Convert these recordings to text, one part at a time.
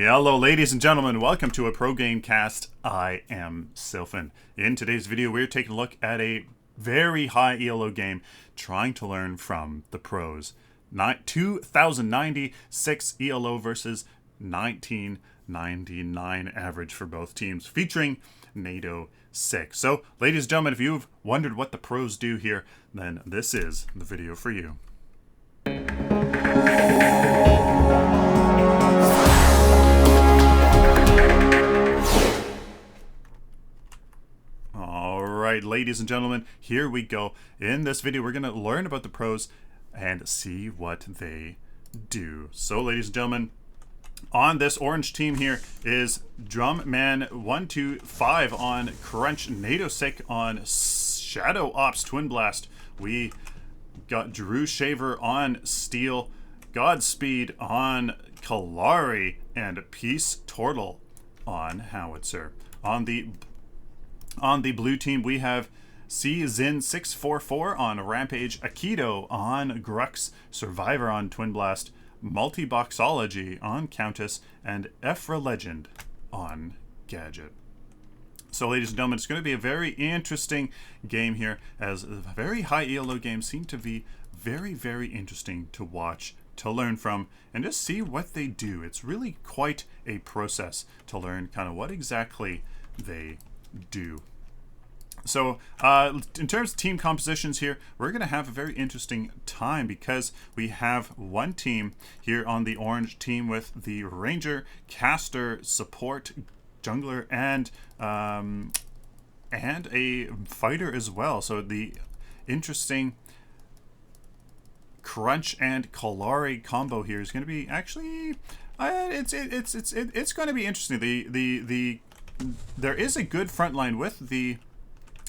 Hello ladies and gentlemen, welcome to a Pro Game Cast. I am Sylphin. In today's video we're taking a look at a very high ELO game, trying to learn from the pros. 2096 ELO versus 1999 average for both teams, featuring NATO 6. So ladies and gentlemen, if you've wondered what the pros do here, then this is the video for you. Alright, ladies and gentlemen, here we go. In this video, we're going to learn about the pros and see what they do. So, ladies and gentlemen, on this orange team here is Drumman125 on Crunch, NATO Sick on Shadow Ops Twin Blast. We got Drew Shaver on Steel, Godspeed on Kalari, and Peace Turtle on Howitzer. On the blue team, we have Zin644 on Rampage, Aikido on Grux, Survivor on Twin Blast, Multiboxology on Countess, and Ephra Legend on Gadget. So, ladies and gentlemen, it's going to be a very interesting game here, as very high ELO games seem to be very, very interesting to watch, to learn from, and just see what they do. It's really quite a process to learn kind of what exactly they do. So in terms of team compositions here, we're going to have a very interesting time because we have one team here on the orange team with the Ranger, Caster, Support, Jungler, and a Fighter as well. So the interesting Crunch and Kalari combo here is going to be actually it's going to be interesting. There is a good front line with the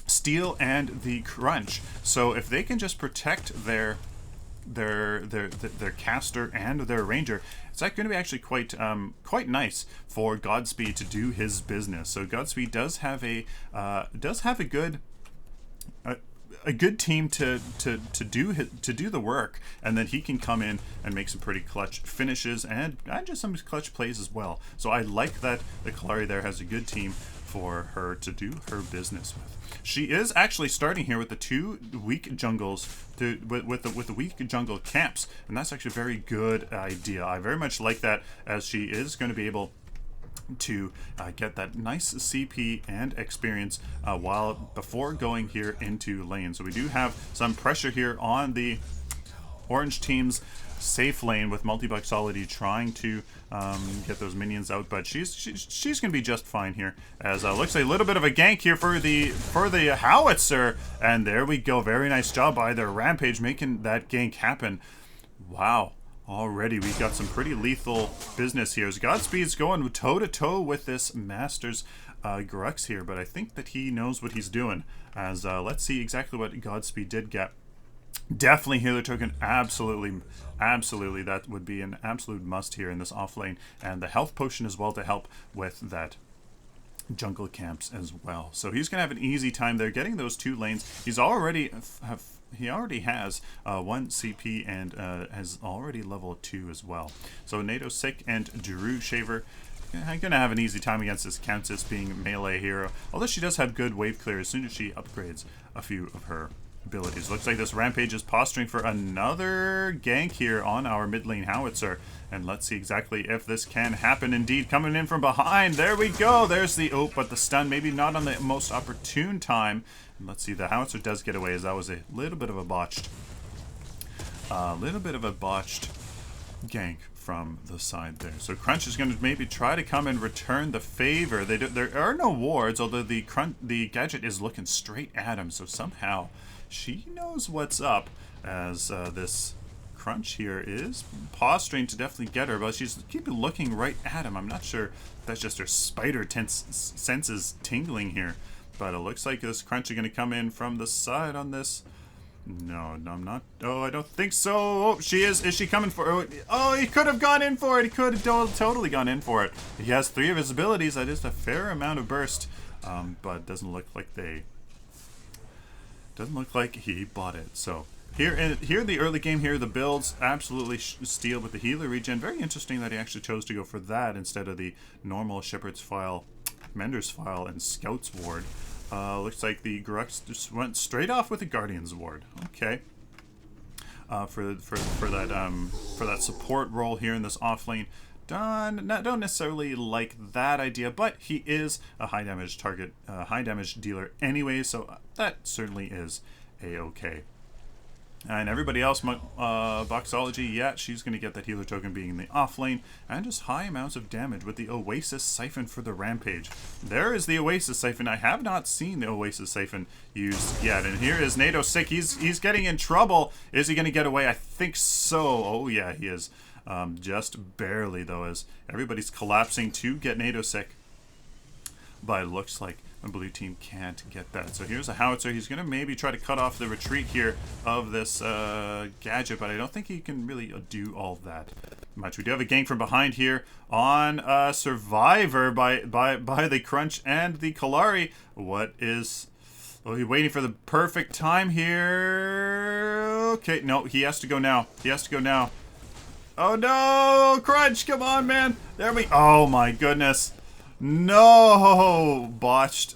Steel and the Crunch, so if they can just protect their Caster and their Ranger, it's going to be actually quite nice for Godspeed to do his business. So Godspeed does have a good team to do the work, and then he can come in and make some pretty clutch finishes and just some clutch plays as well. So I like that the Kalari there has a good team for her to do her business with. She is actually starting here with the two weak jungles, with the weak jungle camps, and that's actually a very good idea. I very much like that, as she is going to be able to get that nice CP and experience before going here into lane. So we do have some pressure here on the orange team's safe lane with Multiboxology trying to get those minions out, but she's gonna be just fine here, as looks like a little bit of a gank here for the Howitzer, and there we go. Very nice job by their Rampage making that gank happen. Wow. Already we got some pretty lethal business here, as Godspeed's going toe-to-toe with this Masters Grux here, but I think that he knows what he's doing, as let's see exactly what Godspeed did get. Definitely healer token, absolutely, that would be an absolute must here in this off lane, and the health potion as well to help with that jungle camps as well. So he's gonna have an easy time there getting those two lanes. He already has 1 CP and has already level 2 as well. So NATO Sick and Drew Shaver gonna have an easy time against this Countess being melee hero, although she does have good wave clear as soon as she upgrades a few of her abilities. Looks like this Rampage is posturing for another gank here on our mid lane Howitzer, and let's see exactly if this can happen. Indeed, coming in from behind, there we go. There's the but the stun maybe not on the most opportune time. And let's see, the Howitzer does get away, as that was a little bit of a botched gank from the side there. So Crunch is going to maybe try to come and return the favor. There are no wards, although the Gadget is looking straight at him, so somehow she knows what's up, as this Crunch here is posturing to definitely get her, but she's keeping looking right at him. I'm not sure if that's just her spider senses tingling here, but it looks like this Crunch is going to come in from the side on this. No, I'm not. Oh, I don't think so. Oh, she is. Is she coming for it? Oh, he could have gone in for it. He could have totally gone in for it. He has 3 of his abilities. That is a fair amount of burst, but it doesn't look like he bought it. So Here in the early game here, the builds absolutely steal with the healer regen. Very interesting that he actually chose to go for that instead of the normal Shepherd's File, Mender's File, and Scout's Ward. Looks like the Grux just went straight off with the Guardian's Ward. Okay. For that support role here in this off lane. Don't necessarily like that idea, but he is a high damage target, high damage dealer anyway, so that certainly is a-okay. And everybody else, Boxology, yeah, she's going to get that healer token being in the off lane, and just high amounts of damage with the Oasis Siphon for the Rampage. There is the Oasis Siphon. I have not seen the Oasis Siphon used yet. And here is NATO sick. He's getting in trouble. Is he going to get away? I think so. Oh yeah, he is. Just barely though, as everybody's collapsing to get NATO sick. But it looks like the blue team can't get that. So here's a howitzer. He's going to maybe try to cut off the retreat here of this gadget, but I don't think he can really do all that much. We do have a gank from behind here on Survivor by the Crunch and the Kalari. What is... Oh, he's waiting for the perfect time here. Okay, no, he has to go now. He has to go now. Oh no, Crunch, come on, man. There we... Oh my goodness. No! Botched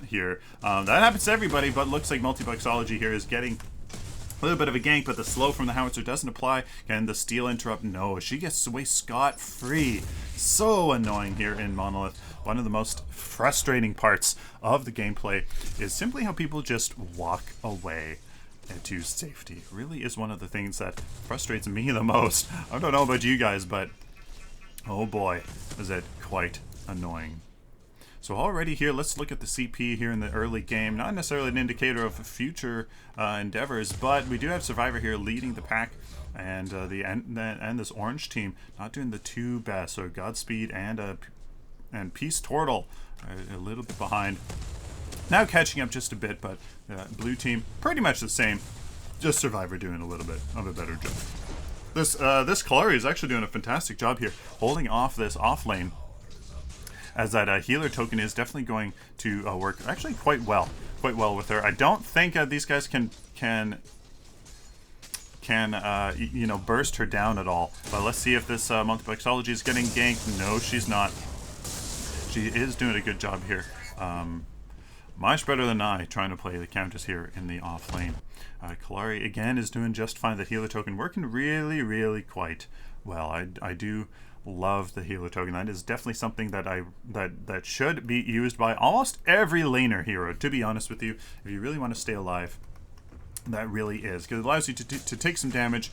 here. That happens to everybody, but looks like Multiboxology here is getting a little bit of a gank, but the slow from the howitzer doesn't apply. Can the steal interrupt? No, she gets away scot-free. So annoying here in Monolith. One of the most frustrating parts of the gameplay is simply how people just walk away to safety. Really is one of the things that frustrates me the most. I don't know about you guys, but oh boy, is it quite annoying. So already here, let's look at the CP here in the early game. Not necessarily an indicator of future endeavors, but we do have Survivor here leading the pack, and this orange team not doing the too best. So Godspeed and Peace Turtle are a little bit behind. Now catching up just a bit, but blue team pretty much the same. Just Survivor doing a little bit of a better job. This Kalari is actually doing a fantastic job here, holding off this off lane, as that healer token is definitely going to work actually quite well with her. I don't think these guys can you know, burst her down at all. But let's see if this Multiplexology is getting ganked. No, she's not. She is doing a good job here. Much better than I trying to play the Countess here in the off lane. Kalari again is doing just fine. The healer token working really quite well. I do love the healer token. That is definitely something that that should be used by almost every laner hero, to be honest with you. If you really want to stay alive, that really is, because it allows you to take some damage,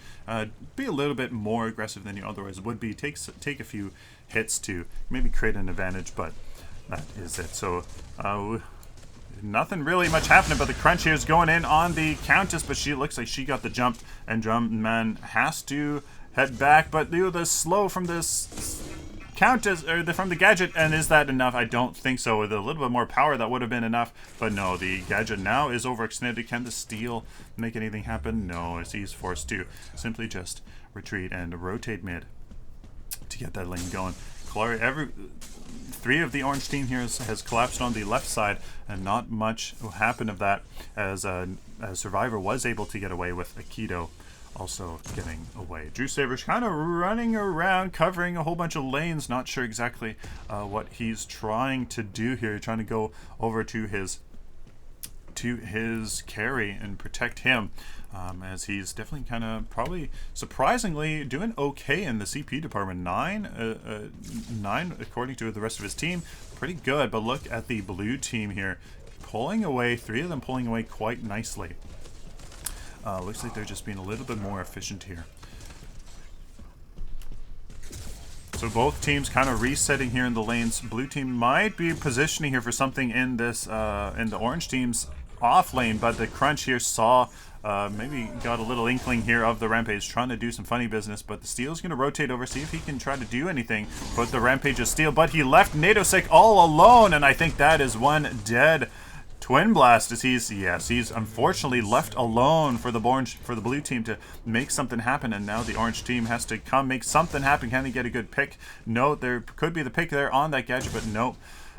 be a little bit more aggressive than you otherwise would be, take a few hits to maybe create an advantage, but that is it. So nothing really much happening, but the Crunch here is going in on the Countess, but she looks like she got the jump, and Drumman has to head back, but the slow from this Countess, or from the gadget, and is that enough? I don't think so. With a little bit more power, that would have been enough, but no, the gadget now is overextended. Can the steal make anything happen? No, as he's forced to simply just retreat and rotate mid to get that lane going. Kalari, three of the orange team here has collapsed on the left side, and not much happened of that, as Survivor was able to get away with Aikido also getting away. Drew Savers kind of running around, covering a whole bunch of lanes, not sure exactly what he's trying to do here, trying to go over to his carry and protect him, as he's definitely kind of probably surprisingly doing okay in the CP department. 9 according to the rest of his team, pretty good. But look at the blue team here, pulling away, 3 of them pulling away quite nicely. Looks like they're just being a little bit more efficient here. So both teams kind of resetting here in the lanes. Blue team might be positioning here for something in this in the orange team's off lane, but the Crunch here saw, maybe got a little inkling here of the Rampage trying to do some funny business, but the Steel's going to rotate over, see if he can try to do anything but the Rampage's Steel, but he left Nadosek all alone, and I think that is one dead Twin Blast, as he's unfortunately left alone for the blue team to make something happen, and now the orange team has to come make something happen. Can they get a good pick? No, there could be the pick there on that gadget, but no.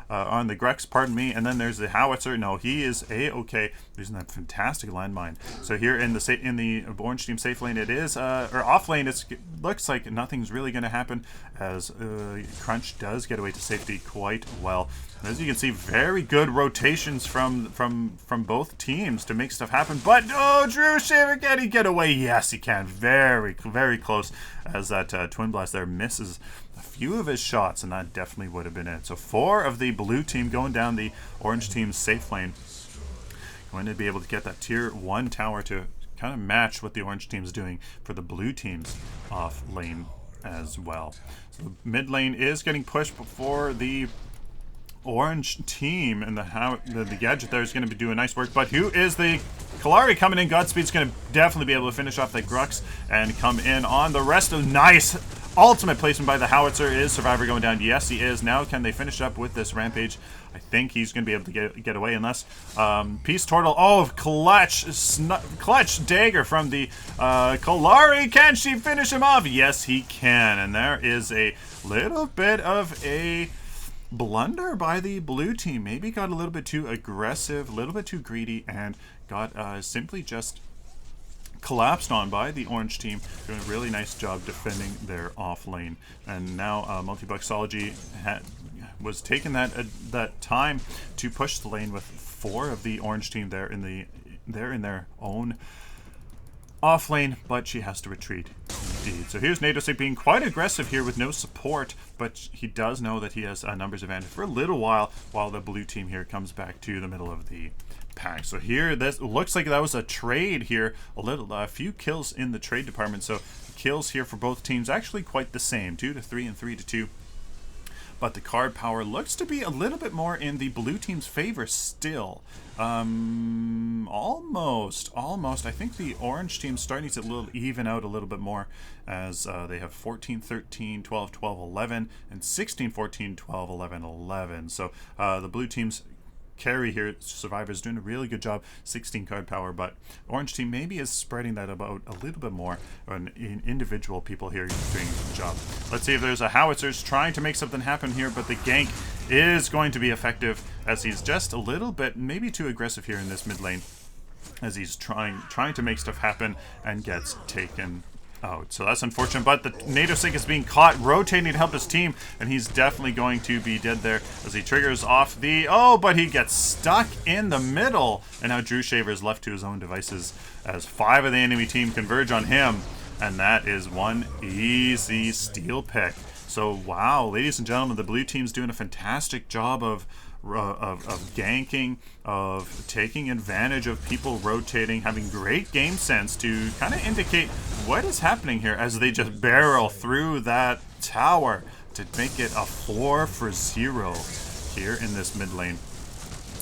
on the Grux, pardon me, and then there's the Howitzer. No, he is a-okay using that fantastic landmine. So here in the orange team safe lane, it is, or off lane, it looks like nothing's really going to happen, as Crunch does get away to safety quite well. As you can see, very good rotations from both teams to make stuff happen. But oh, Drew Shaver, can he get away? Yes, he can. Very, very close, as that Twin Blast there misses a few of his shots, and that definitely would have been it. So 4 of the blue team going down the orange team's safe lane. Going to be able to get that tier 1 tower to kind of match what the orange team's doing for the blue team's off lane as well. So the mid lane is getting pushed before the orange team, and the gadget there is going to be doing nice work. But who is the Kalari coming in? Godspeed's going to definitely be able to finish off that Grux and come in on the rest of nice ultimate placement by the Howitzer. Is Survivor going down? Yes, he is. Now can they finish up with this Rampage? I think he's going to be able to get away, unless Peace Turtle. Oh, clutch dagger from the Kalari. Can she finish him off? Yes, he can. And there is a little bit of a blunder by the blue team. Maybe got a little bit too aggressive, a little bit too greedy, and got simply just collapsed on by the orange team, doing a really nice job defending their off lane. And now Multibuxology was taking that time to push the lane with 4 of the orange team there in their own off lane, but she has to retreat indeed. So here's Nadosic being quite aggressive here with no support, but he does know that he has a numbers advantage for a little while the blue team here comes back to the middle of the pack. So here, this looks like that was a trade here, a few kills in the trade department. So kills here for both teams actually quite the same, 2 to 3 and 3 to 2. But the card power looks to be a little bit more in the blue team's favor still. Almost. I think the orange team's starting to even out a little bit more, as they have 14, 13, 12, 12, 11, and 16, 14, 12, 11, 11. So the blue team's carry here, Survivor's doing a really good job, 16 card power, but orange team maybe is spreading that about a little bit more, and individual people here doing a good job. Let's see if there's a Howitzers trying to make something happen here, but the gank is going to be effective, as he's just a little bit maybe too aggressive here in this mid lane, as he's trying to make stuff happen and gets taken out. So that's unfortunate, but the Nadosync is being caught rotating to help his team, and he's definitely going to be dead there as he triggers off the but he gets stuck in the middle, and now Drew Shaver is left to his own devices as 5 of the enemy team converge on him, and that is one easy steal pick. So wow, ladies and gentlemen, the blue team's doing a fantastic job of ganking, of taking advantage of people rotating, having great game sense to kind of indicate what is happening here as they just barrel through that tower to make it a 4-for-0 here in this mid lane.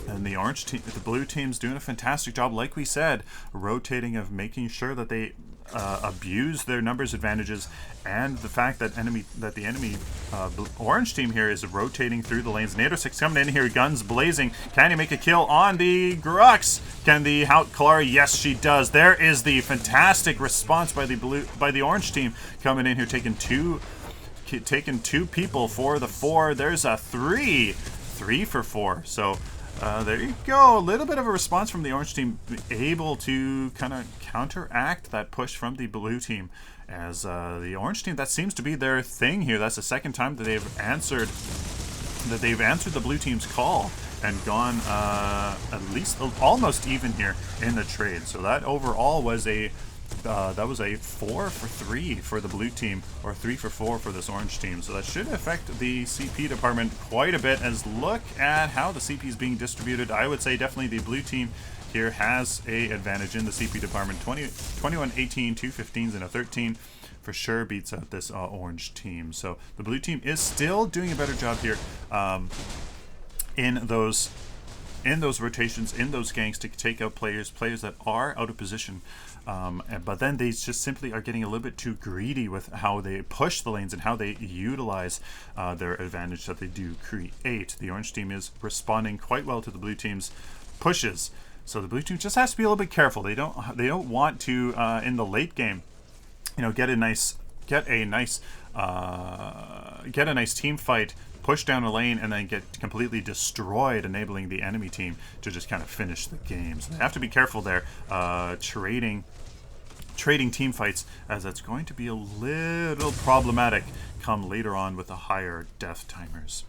And the orange team, the blue team's doing a fantastic job, like we said, rotating, of making sure that they abuse their numbers advantages, and the fact that the enemy orange team here is rotating through the lanes. Nadosix coming in here, guns blazing. Can he make a kill on the Grux? Can the Kalari? Yes, she does. There is the fantastic response by the orange team coming in here, taking two people for the 4. There's a 3 for 4. So there you go. A little bit of a response from the orange team, able to kind of counteract that push from the blue team, as the orange team, that seems to be their thing here. That's the second time that they've answered the blue team's call and gone at least almost even here in the trade. So that overall was a 4-for-3 for the blue team, or 3-for-4 for this orange team. So that should affect the CP department quite a bit, as look at how the CP is being distributed. I would say definitely the blue team here has a advantage in the CP department. 21, 18, 2 15s, and a 13 for sure beats out this orange team. So the blue team is still doing a better job here in those rotations, in those ganks, to take out players that are out of position. But then they just simply are getting a little bit too greedy with how they push the lanes and how they utilize their advantage that they do create. The orange team is responding quite well to the blue team's pushes, so the blue team just has to be a little bit careful. They don't want to in the late game, get a nice team fight push down a lane and then get completely destroyed, enabling the enemy team to just kind of finish the game. So they have to be careful there, trading team fights, as that's going to be a little problematic come later on with the higher death timers.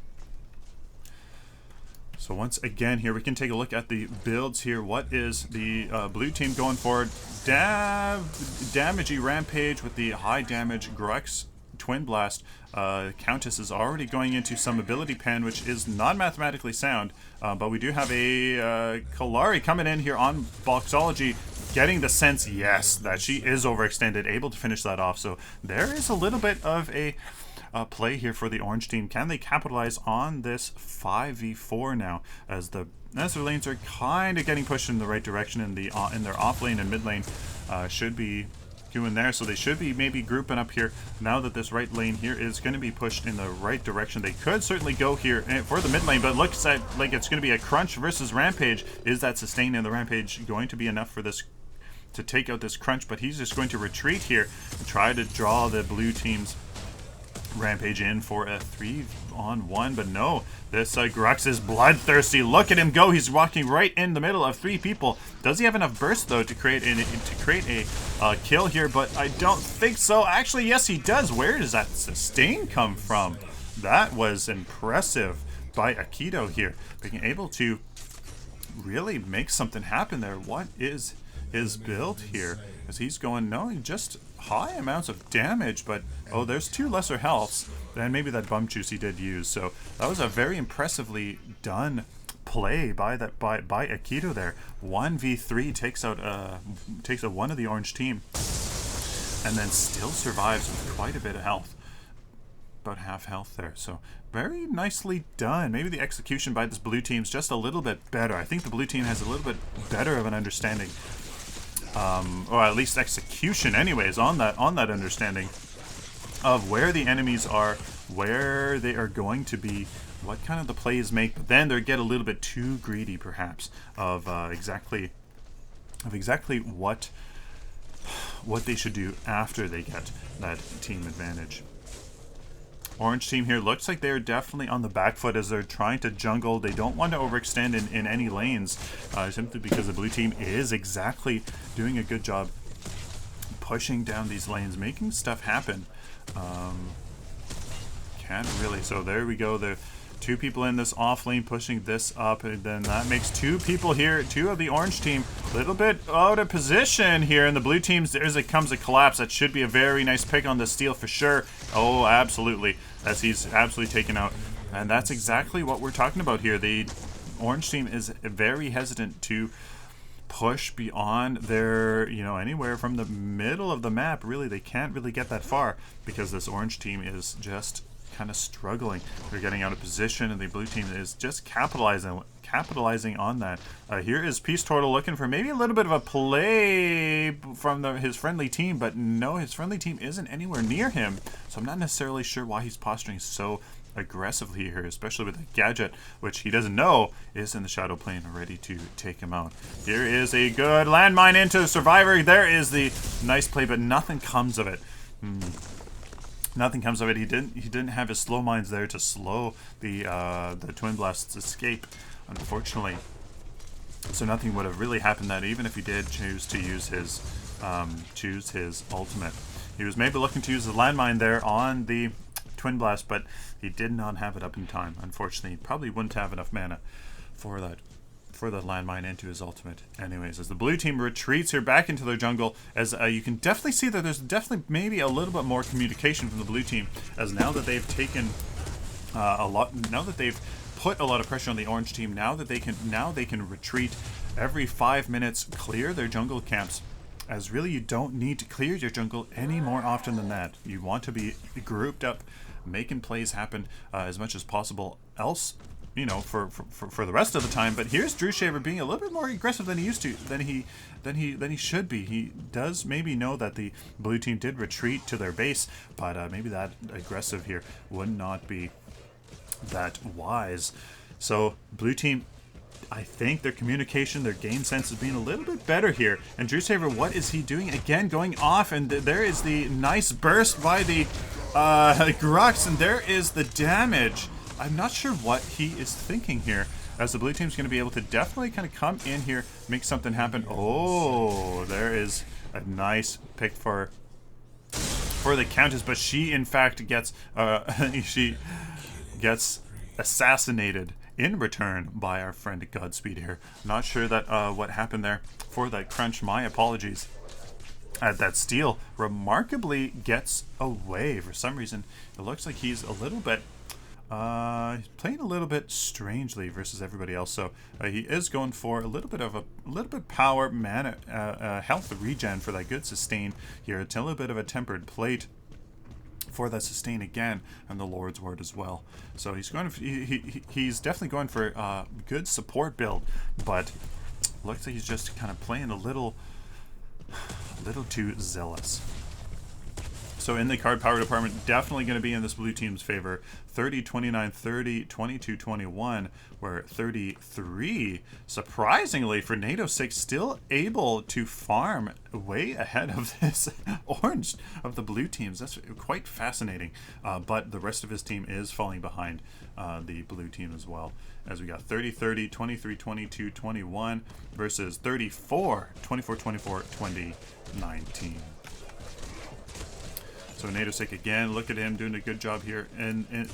So once again here, we can take a look at the builds here. What is the blue team going forward? Damagey Rampage with the high damage Grux Twin Blast. Countess is already going into some ability pen, which is not mathematically sound, but we do have a Kalari coming in here on Boxology, getting the sense, yes, that she is overextended, able to finish that off. So there is a little bit of a play here for the orange team. Can they capitalize on this 5v4 now, as their lanes are kind of getting pushed in the right direction in their off lane and mid lane should be doing there. So they should be maybe grouping up here now that this right lane here is going to be pushed in the right direction. They could certainly go here for the mid lane, but looks like it's going to be a Crunch versus Rampage. Is that sustain in the Rampage going to be enough for this to take out this Crunch? But he's just going to retreat here and try to draw the blue team's Rampage in for a 3-on-1, but no, this Grux is bloodthirsty. Look at him go. He's walking right in the middle of 3 people. Does he have enough burst though to create a kill here? But I don't think so. Actually, yes, he does. Where does that sustain come from? That was impressive by Aikido here, being able to really make something happen there. What is his build here? As he's going, knowing just high amounts of damage, but oh, there's 2 lesser healths than maybe that bum juice he did use. So that was a very impressively done play by Aikido there. 1v3 takes out one of the orange team, and then still survives with quite a bit of health, about half health there. So very nicely done. Maybe the execution by this blue team's just a little bit better. I think the blue team has a little bit better of an understanding, or at least execution anyways, on that understanding of where the enemies are, where they are going to be, what kind of the plays make. But then they get a little bit too greedy perhaps of exactly what they should do after they get that team advantage. Orange team here looks like they're definitely on the back foot as they're trying to jungle. They don't want to overextend in any lanes, simply because the blue team is exactly doing a good job pushing down these lanes, making stuff happen. Can't really. So there we go. The 2 people in this off lane pushing this up, and then that makes 2 people here, 2 of the orange team, a little bit out of position here. And the blue team's, comes a collapse. That should be a very nice pick on the steal for sure. Oh, absolutely. As he's absolutely taken out. And that's exactly what we're talking about here. The orange team is very hesitant to push beyond their, anywhere from the middle of the map. Really, they can't really get that far because this orange team is just kind of struggling. They're getting out of position, and the blue team is just capitalizing on that. Here is Peace Turtle looking for maybe a little bit of a play from his friendly team, but no, his friendly team isn't anywhere near him, so I'm not necessarily sure why he's posturing so aggressively here, especially with the gadget, which he doesn't know is in the shadow plane, ready to take him out. Here is a good landmine into Survivor. There is the nice play, but nothing comes of it. Nothing comes of it. He didn't have his slow mines there to slow the Twin Blast's escape, unfortunately. So nothing would have really happened that, even if he did choose to use his ultimate. He was maybe looking to use the landmine there on the Twin Blast, but he did not have it up in time. Unfortunately, he probably wouldn't have enough mana for that landmine into his ultimate anyways. As the blue team retreats here back into their jungle, as you can definitely see that there's definitely maybe a little bit more communication from the blue team, as now that they've taken now that they've put a lot of pressure on the orange team, now they can retreat every 5 minutes, clear their jungle camps, as really you don't need to clear your jungle any more often than that. You want to be grouped up, making plays happen as much as possible, else for the rest of the time. But here's Drewshaver being a little bit more aggressive than he used to, than he should be. He does maybe know that the blue team did retreat to their base, but maybe that aggressive here would not be that wise. So blue team, I think their communication, their game sense is being a little bit better here. And Drewshaver, what is he doing? Again, going off, and there is the nice burst by the Grux, and there is the damage I'm not sure what he is thinking here, as the blue team's going to be able to definitely kind of come in here, make something happen. Oh, there is a nice pick for the Countess, but she in fact gets she gets assassinated in return by our friend Godspeed here. Not sure that what happened there for that crunch. My apologies. That steal remarkably gets away. For some reason, it looks like he's a little bit playing a little bit strangely versus everybody else. So he is going for a little bit power, mana, health regen for that good sustain here. It's a little bit of a tempered plate for that sustain again, and the Lord's Word as well. So he's going to, he's definitely going for a good support build, but looks like he's just kind of playing a little too zealous. So in the card power department, definitely going to be in this blue team's favor. 30, 29, 30, 22, 21, where 33, surprisingly for NATO 6, still able to farm way ahead of this orange of the blue teams. That's quite fascinating. But the rest of his team is falling behind the blue team as well. As we got 30, 30, 23, 22, 21 versus 34, 24, 24, 20, 19. So Nadosic again, look at him doing a good job here and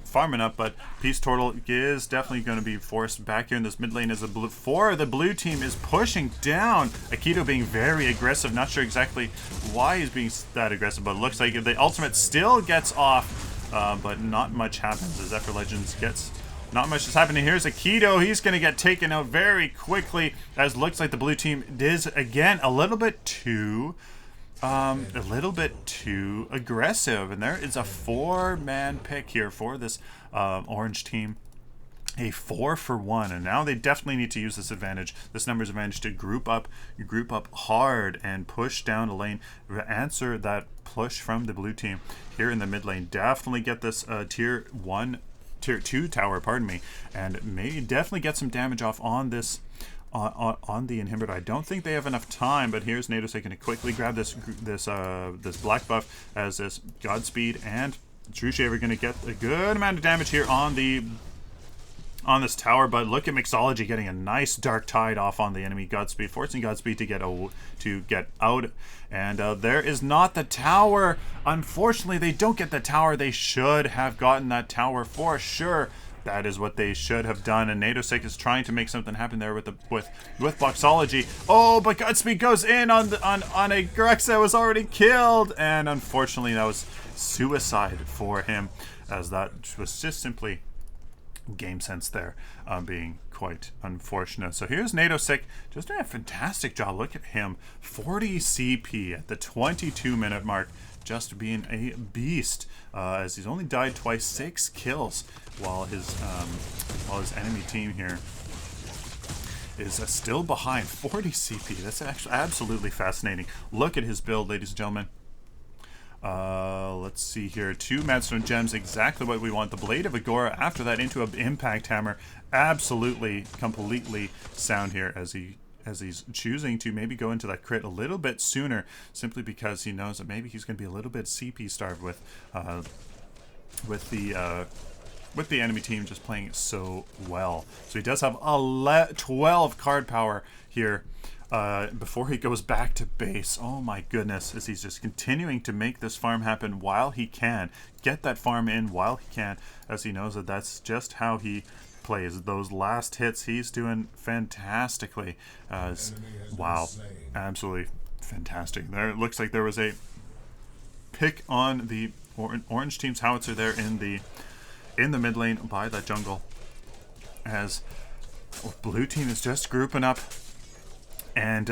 farming up, but Peace Turtle is definitely going to be forced back here in this mid lane as the blue team is pushing down. Aikido being very aggressive, not sure exactly why he's being that aggressive, but it looks like the ultimate still gets off, but not much happens as Zephyr Legends gets... Not much is happening. Here's Aikido. He's going to get taken out very quickly, as looks like the blue team is, again, a little bit too aggressive. And there is a 4-man pick here for this orange team. A 4-for-1, and now they definitely need to use this advantage, this numbers advantage, to group up hard and push down the lane, answer that push from the blue team here in the mid lane. Definitely get this tier 2 tower, pardon me, and maybe definitely get some damage off on this on the inhibitor. I don't think they have enough time, but here's Nados going to quickly grab this black buff, as this Godspeed and True Shaver going to get a good amount of damage here on this tower. But look at Mixology getting a nice Dark Tide off on the enemy Godspeed, forcing Godspeed to get out. And there is not the tower. Unfortunately, they don't get the tower. They should have gotten that tower for sure. That is what they should have done. And Nadosic is trying to make something happen there with Boxology. Oh, but Godspeed goes in on a Grex that was already killed, and unfortunately that was suicide for him, as that was just simply game sense there, being quite unfortunate. So here's Nadosic just doing a fantastic job. Look at him, 40 CP at the 22-minute mark, just being a beast, as he's only died twice, 6 kills, while his enemy team here is still behind 40 CP. That's actually absolutely fascinating. Look at his build, ladies and gentlemen. Let's see here. 2 Madstone Gems, exactly what we want. The Blade of Agora, after that into an Impact Hammer. Absolutely, completely sound here, as he's choosing to maybe go into that crit a little bit sooner, simply because he knows that maybe he's going to be a little bit CP starved with the enemy team just playing so well. So he does have 12 card power here before he goes back to base. Oh my goodness, as he's just continuing to make this farm happen while he can, get that farm in while he can, as he knows that that's just how he plays. Those last hits, he's doing fantastically. Wow, absolutely fantastic. There, it looks like there was a pick on the orange team's howitzer there in the mid lane by that jungle, as blue team is just grouping up and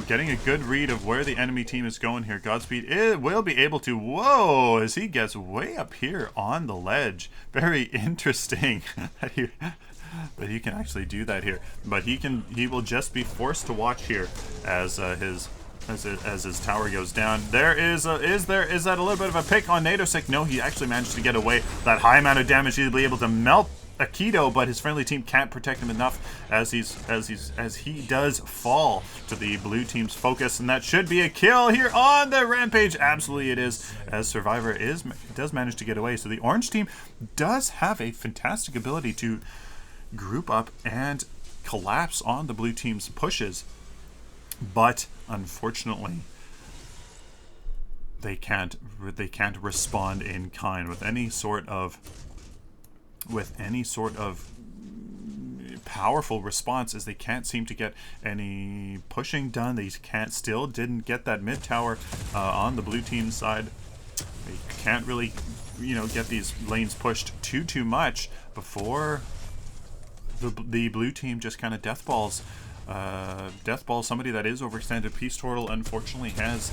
getting a good read of where the enemy team is going here. Godspeed will be able to, whoa, as he gets way up here on the ledge. Very interesting that he can actually do that here. But he will just be forced to watch here as his tower goes down. Is that a little bit of a pick on Nadosic? No, he actually managed to get away. That high amount of damage, he'll be able to melt Aikido, but his friendly team can't protect him enough as he does fall to the blue team's focus, and that should be a kill here on the Rampage. Absolutely it is, as Survivor does manage to get away. So the orange team does have a fantastic ability to group up and collapse on the blue team's pushes, but unfortunately they can't respond in kind with any sort of powerful response, as they can't seem to get any pushing done. They didn't get that mid tower on the blue team side. They can't really, get these lanes pushed too much before the blue team just kind of death balls somebody that is overextended. Peace Turtle unfortunately has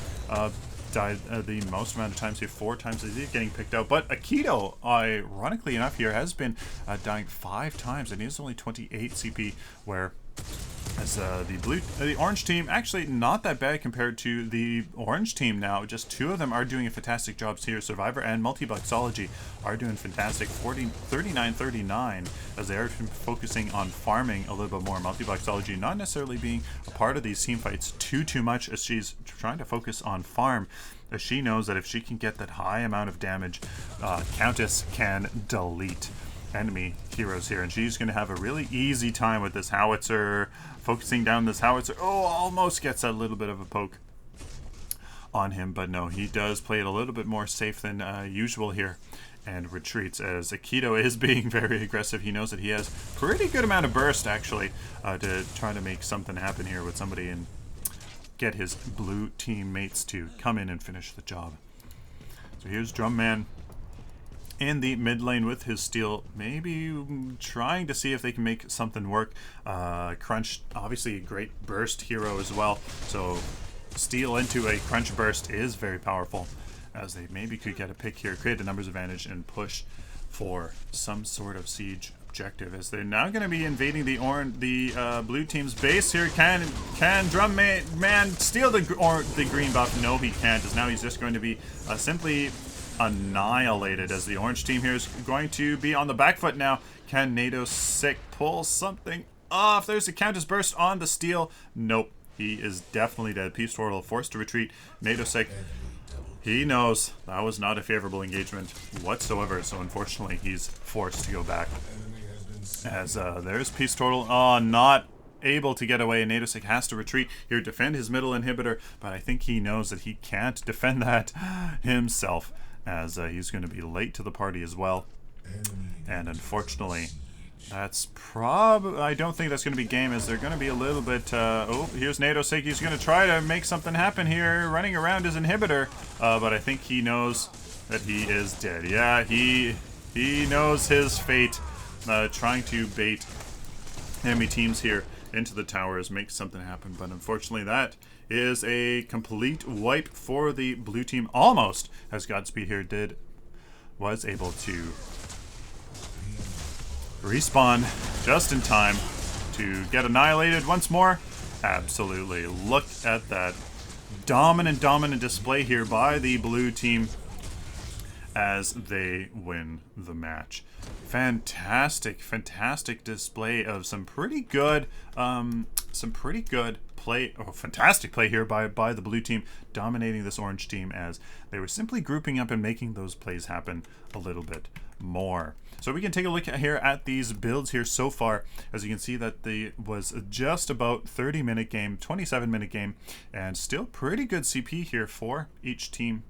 died the most amount of times here, 4 times as he's getting picked out. But Aikido, ironically enough, here has been dying 5 times, and he is only 28 CP, where as the orange team actually not that bad compared to the orange team now. Just 2 of them are doing a fantastic job here. Survivor and Multiboxology are doing fantastic, 39-39, as they are focusing on farming a little bit more. Multiboxology not necessarily being a part of these team fights too much, as she's trying to focus on farm, as she knows that if she can get that high amount of damage, Countess can delete enemy heroes here, and she's going to have a really easy time with this howitzer, focusing down this howitzer. Oh, almost gets a little bit of a poke on him, but no, he does play it a little bit more safe than usual here and retreats, as Aikido is being very aggressive. He knows that he has pretty good amount of burst actually to try to make something happen here with somebody and get his blue teammates to come in and finish the job. So here's Drumman in the mid lane with his steel, maybe trying to see if they can make something work. Crunch, obviously a great burst hero as well, so steel into a crunch burst is very powerful, as they maybe could get a pick here, create a numbers advantage, and push for some sort of siege objective, as they're now going to be invading the blue team's base here. Can Drumman steal the green buff? No, he can't, as now he's just going to be simply annihilated, as the orange team here is going to be on the back foot now. Can Nadosic pull something off? There's a Countess burst on the steel. Nope, he is definitely dead. Peace Turtle forced to retreat. Nadosic, he knows that was not a favorable engagement whatsoever, so unfortunately he's forced to go back, as there's Peace Turtle not able to get away, and Nadosic has to retreat here, defend his middle inhibitor, but I think he knows that he can't defend that himself, as he's going to be late to the party as well. And unfortunately, that's I don't think that's going to be game, as they're going to be a little bit... oh, here's Nadosic. He's going to try to make something happen here, running around his inhibitor, but I think he knows that he is dead. Yeah, he knows his fate, trying to bait enemy teams here into the towers, make something happen, but unfortunately that is a complete wipe for the blue team, almost, as Godspeed here was able to respawn just in time to get annihilated once more. Absolutely, look at that dominant display here by the blue team as they win the match. Fantastic display of some pretty good play, fantastic play here by the blue team, dominating this orange team, as they were simply grouping up and making those plays happen a little bit more. So we can take a look here at these builds here so far. As you can see, that was just about 30-minute game, 27-minute game, and still pretty good CP here for each team.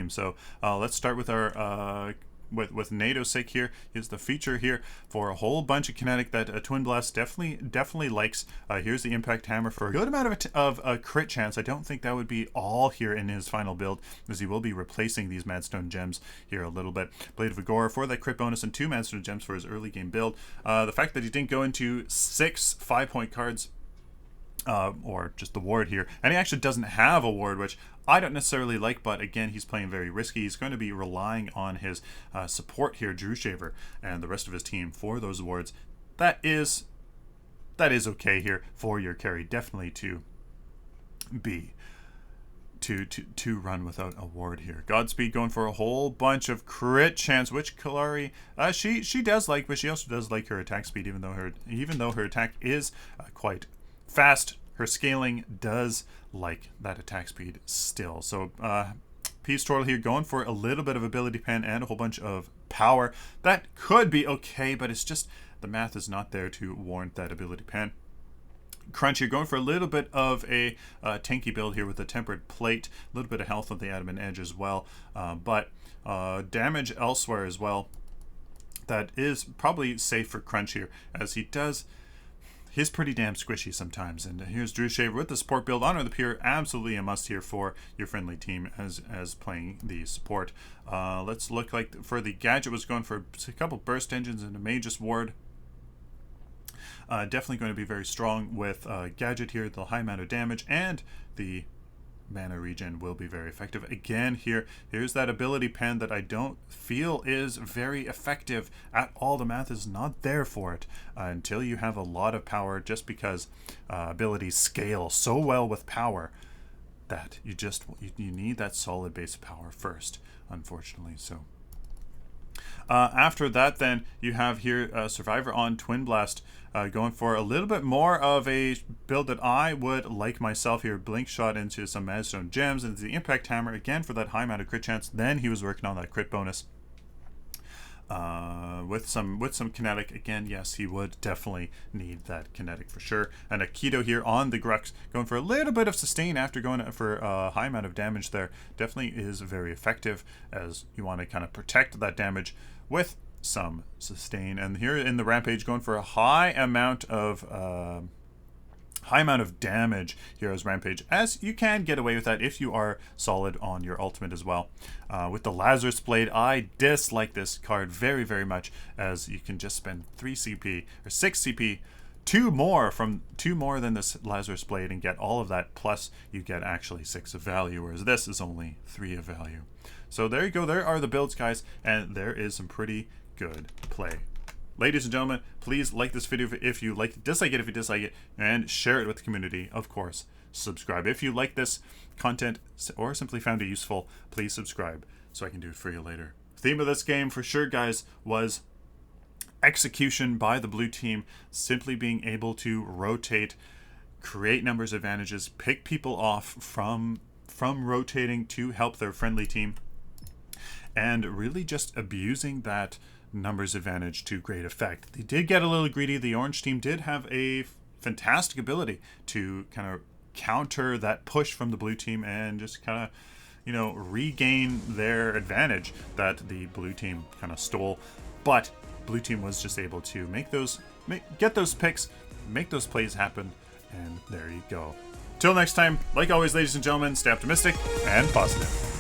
So let's start with our with Nadosic here. Here's the feature here for a whole bunch of kinetic that Twin Blast definitely likes. Here's the impact hammer for a good amount of a crit chance. I don't think that would be all here in his final build, as he will be replacing these Madstone gems here a little bit. Blade of Agora for that crit bonus, and 2 Madstone gems for his early game build. The fact that he didn't go into 6 5-point cards, or just the ward here, and he actually doesn't have a ward, which I don't necessarily like, but again, he's playing very risky. He's going to be relying on his support here, Drew Shaver, and the rest of his team for those wards. That is okay here for your carry, definitely to be to run without a ward here. Godspeed going for a whole bunch of crit chance, which Kalari she does like, but she also does like her attack speed, even though her attack is quite fast. Her scaling does like that attack speed still. So Peace Turtle here going for a little bit of ability pen and a whole bunch of power. That could be okay, but it's just the math is not there to warrant that ability pen. Crunch, you're going for a little bit of a tanky build here with a tempered plate, a little bit of health on the adamant edge as well, but damage elsewhere as well. That is probably safe for Crunch here, as he's pretty damn squishy sometimes. And here's Drew Shaver with the support build. Honor the Pure, absolutely a must here for your friendly team as playing the support. Let's look like for the gadget was going for a couple burst engines and a Magus Ward. Definitely going to be very strong with gadget here. The high amount of damage and the mana regen will be very effective. Again, here's that ability pen that I don't feel is very effective at all. The math is not there for it until you have a lot of power, just because abilities scale so well with power that you need that solid base of power first, unfortunately. So after that, then you have here Survivor on Twin Blast, going for a little bit more of a build that I would like myself here. Blink Shot into some Madstone Gems, into the Impact Hammer again for that high amount of crit chance. Then he was working on that crit bonus with some kinetic. Again, yes, he would definitely need that kinetic for sure. And a Keto here on the Grux, going for a little bit of sustain after going for a high amount of damage there. Definitely is very effective, as you want to kind of protect that damage with some sustain. And here in the Rampage, going for a high amount of damage here as Rampage, as you can get away with that if you are solid on your ultimate as well. With the Lazarus Blade, I dislike this card very, very much, as you can just spend 3 CP or 6 CP, two more than this Lazarus Blade, and get all of that, plus you get actually 6 of value, whereas this is only 3 of value. So there you go. There are the builds, guys, and there is some pretty good play. Ladies and gentlemen, please like this video if you like it, dislike it if you dislike it, and share it with the community. Of course, subscribe if you like this content or simply found it useful. Please subscribe so I can do it for you later. Theme of this game for sure, guys, was execution by the blue team, simply being able to rotate, create numbers advantages, pick people off from rotating to help their friendly team, and really just abusing that numbers advantage to great effect. They did get a little greedy. The orange team did have a fantastic ability to kind of counter that push from the blue team and just kind of, regain their advantage that the blue team kind of stole. But blue team was just able to get those picks, make those plays happen, and there you go. Till next time, like always, ladies and gentlemen, stay optimistic and positive.